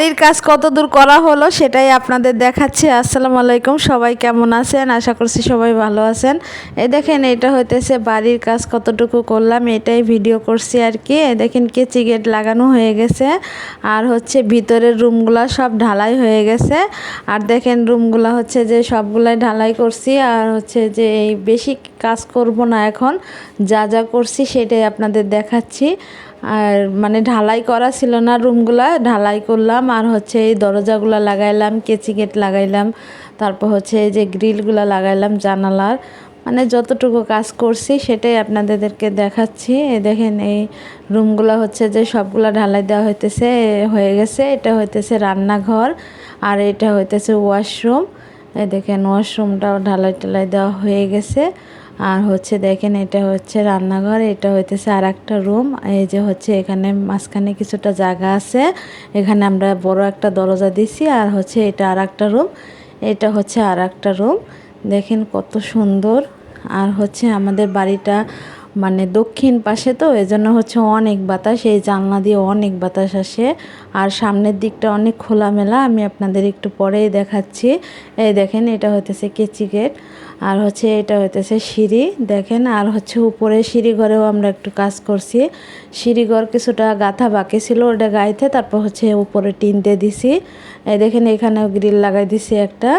বাড়ির কাজ কতদূর করা হলো সেটাই আপনাদের দেখাচ্ছি। আসসালামু আলাইকুম, সবাই কেমন আছেন? আশা করছি সবাই ভালো আছেন। এই দেখেন, এটা হইতেছে বাড়ির কাজ কতটুকু করলাম এটাই ভিডিও করছি আর কি। দেখেন কেচি গেট লাগানো হয়ে গেছে, আর হচ্ছে ভিতরের রুমগুলা সব ঢালাই হয়ে গেছে। আর দেখেন রুমগুলা হচ্ছে যে সবগুলাই ঢালাই করছি, আর হচ্ছে যে এই বেশি কাজ করব না এখন, যা যা করছি সেটাই আপনাদের দেখাচ্ছি। আর মানে ঢালাই করা ছিল না, রুমগুলা ঢালাই করলাম, আর হচ্ছে এই দরজাগুলো লাগাইলাম, কেচি গেট লাগাইলাম, তারপর হচ্ছে এই যে গ্রিলগুলো লাগাইলাম জানালার। মানে যতটুকু কাজ করছি সেটাই আপনাদেরকে দেখাচ্ছি। এই দেখেন এই রুমগুলো হচ্ছে যে সবগুলা ঢালাই দেওয়া হইতেছে, হয়ে গেছে। এটা হইতেছে রান্নাঘর, আর এটা হইতেছে ওয়াশরুম। এই দেখেন ওয়াশরুমটাও ঢালাই টালাই দেওয়া হয়ে গেছে। আর হচ্ছে দেখেন এটা হচ্ছে রান্নাঘর, এটা হইতেছে আর একটা রুম। এই যে হচ্ছে এখানে মাঝখানে কিছুটা জায়গা আছে, এখানে আমরা বড় একটা দরজা দিছি। আর হচ্ছে এটা আর একটা রুম, এটা হচ্ছে আর একটা রুম। দেখেন কত সুন্দর। আর হচ্ছে আমাদের বাড়িটা মানে দক্ষিণ পাশে, তো এজন্য হচ্ছে অনেক বাতাস, এই জানলা দিয়ে অনেক বাতাস আসে। আর সামনের দিকটা অনেক খোলামেলা, আমি আপনাদের একটু পরেই দেখাচ্ছি। এই দেখেন এটা হইতেছে কেচি গেট, আর হচ্ছে এটা হইতেছে সিঁড়ি। দেখেন আর হচ্ছে উপরে সিঁড়ি ঘরেও আমরা একটু কাজ করছি। সিঁড়ি ঘর কিছুটা গাঁথা বাকি ছিল, ওটা গাইতে তারপর হচ্ছে উপরে টিন দিয়ে দিছি। এই দেখেন এখানেও গ্রিল লাগাই দিছি একটা,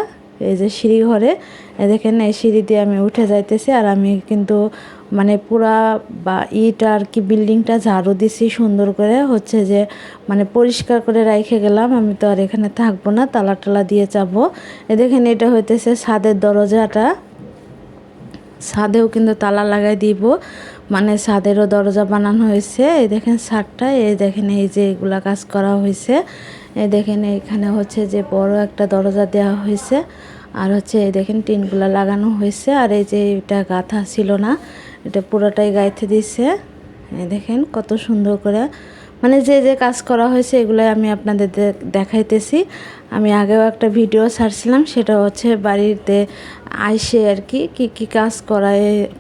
এই যে সিঁড়ি ঘরে। দেখেন এই সিঁড়ি দিয়ে আমি উঠে যাইতেছি, আর আমি কিন্তু মানে পুরা বা ইটা আর কি বিল্ডিংটা ঝাড়ু দিছি সুন্দর করে, হচ্ছে যে মানে পরিষ্কার করে রাইখে গেলাম। আমি তো আর এখানে থাকবো না, তালা টালা দিয়ে যাবো। দেখেন এটা হইতেছে ছাদের দরজাটা, ছাদেও কিন্তু তালা লাগাই দিব, মানে ছাদেরও দরজা বানানো হয়েছে। এই দেখেন ছাদটা, এই দেখেন এই যে এগুলা কাজ করা হয়েছে। এই দেখেন এইখানে হচ্ছে যে বড় একটা দরজা দেওয়া হয়েছে, আর হচ্ছে এই দেখেন টিনগুলা লাগানো হয়েছে। আর এই যে এটা গাঁথা ছিল না, এটা পুরোটাই গাইতে দিছে। এই দেখেন কত সুন্দর করে মানে যে যে কাজ করা হয়েছে এগুলাই আমি আপনাদের দেখাইতেছি। আমি আগেও একটা ভিডিও ছাড়ছিলাম, সেটা হচ্ছে বাড়িতে আইসে আর কি কী কী কাজ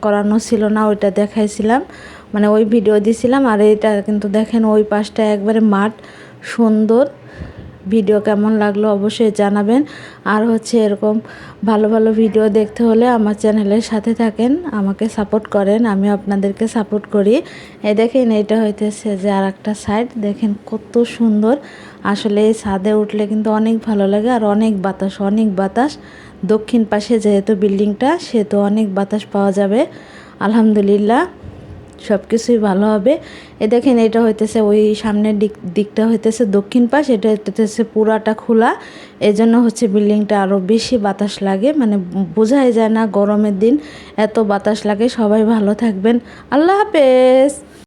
করানো ছিল না ওইটা দেখাইছিলাম, মানে ওই ভিডিও দিছিলাম। আর এটা কিন্তু দেখেন ওই পাশটা একবারে মাঠ, সুন্দর। ভিডিও কেমন লাগলো অবশ্যই জানাবেন। আর হচ্ছে এরকম ভালো ভালো ভিডিও দেখতে হলে আমার চ্যানেলের সাথে থাকেন, আমাকে সাপোর্ট করেন, আমিও আপনাদেরকে সাপোর্ট করি। এই দেখেন এটা হইতেছে যে আর একটা সাইড, দেখেন কত সুন্দর। আসলে এই ছাদে উঠলে কিন্তু অনেক ভালো লাগে, আর অনেক বাতাস, অনেক বাতাস। দক্ষিণ পাশে যেহেতু বিল্ডিংটা, সেহেতু অনেক বাতাস পাওয়া যাবে। আলহামদুলিল্লাহ সব কিছুই ভালো হবে। এ দেখেন এটা হইতেছে ওই সামনের দিকটা হইতেছে দক্ষিণ পাশ, এটা হইতেছে পুরাটা খোলা, এজন্য হচ্ছে বিল্ডিংটা আরও বেশি বাতাস লাগে, মানে বোঝাই যায় না গরমের দিন এত বাতাস লাগে। সবাই ভালো থাকবেন, আল্লাহ হাফেজ।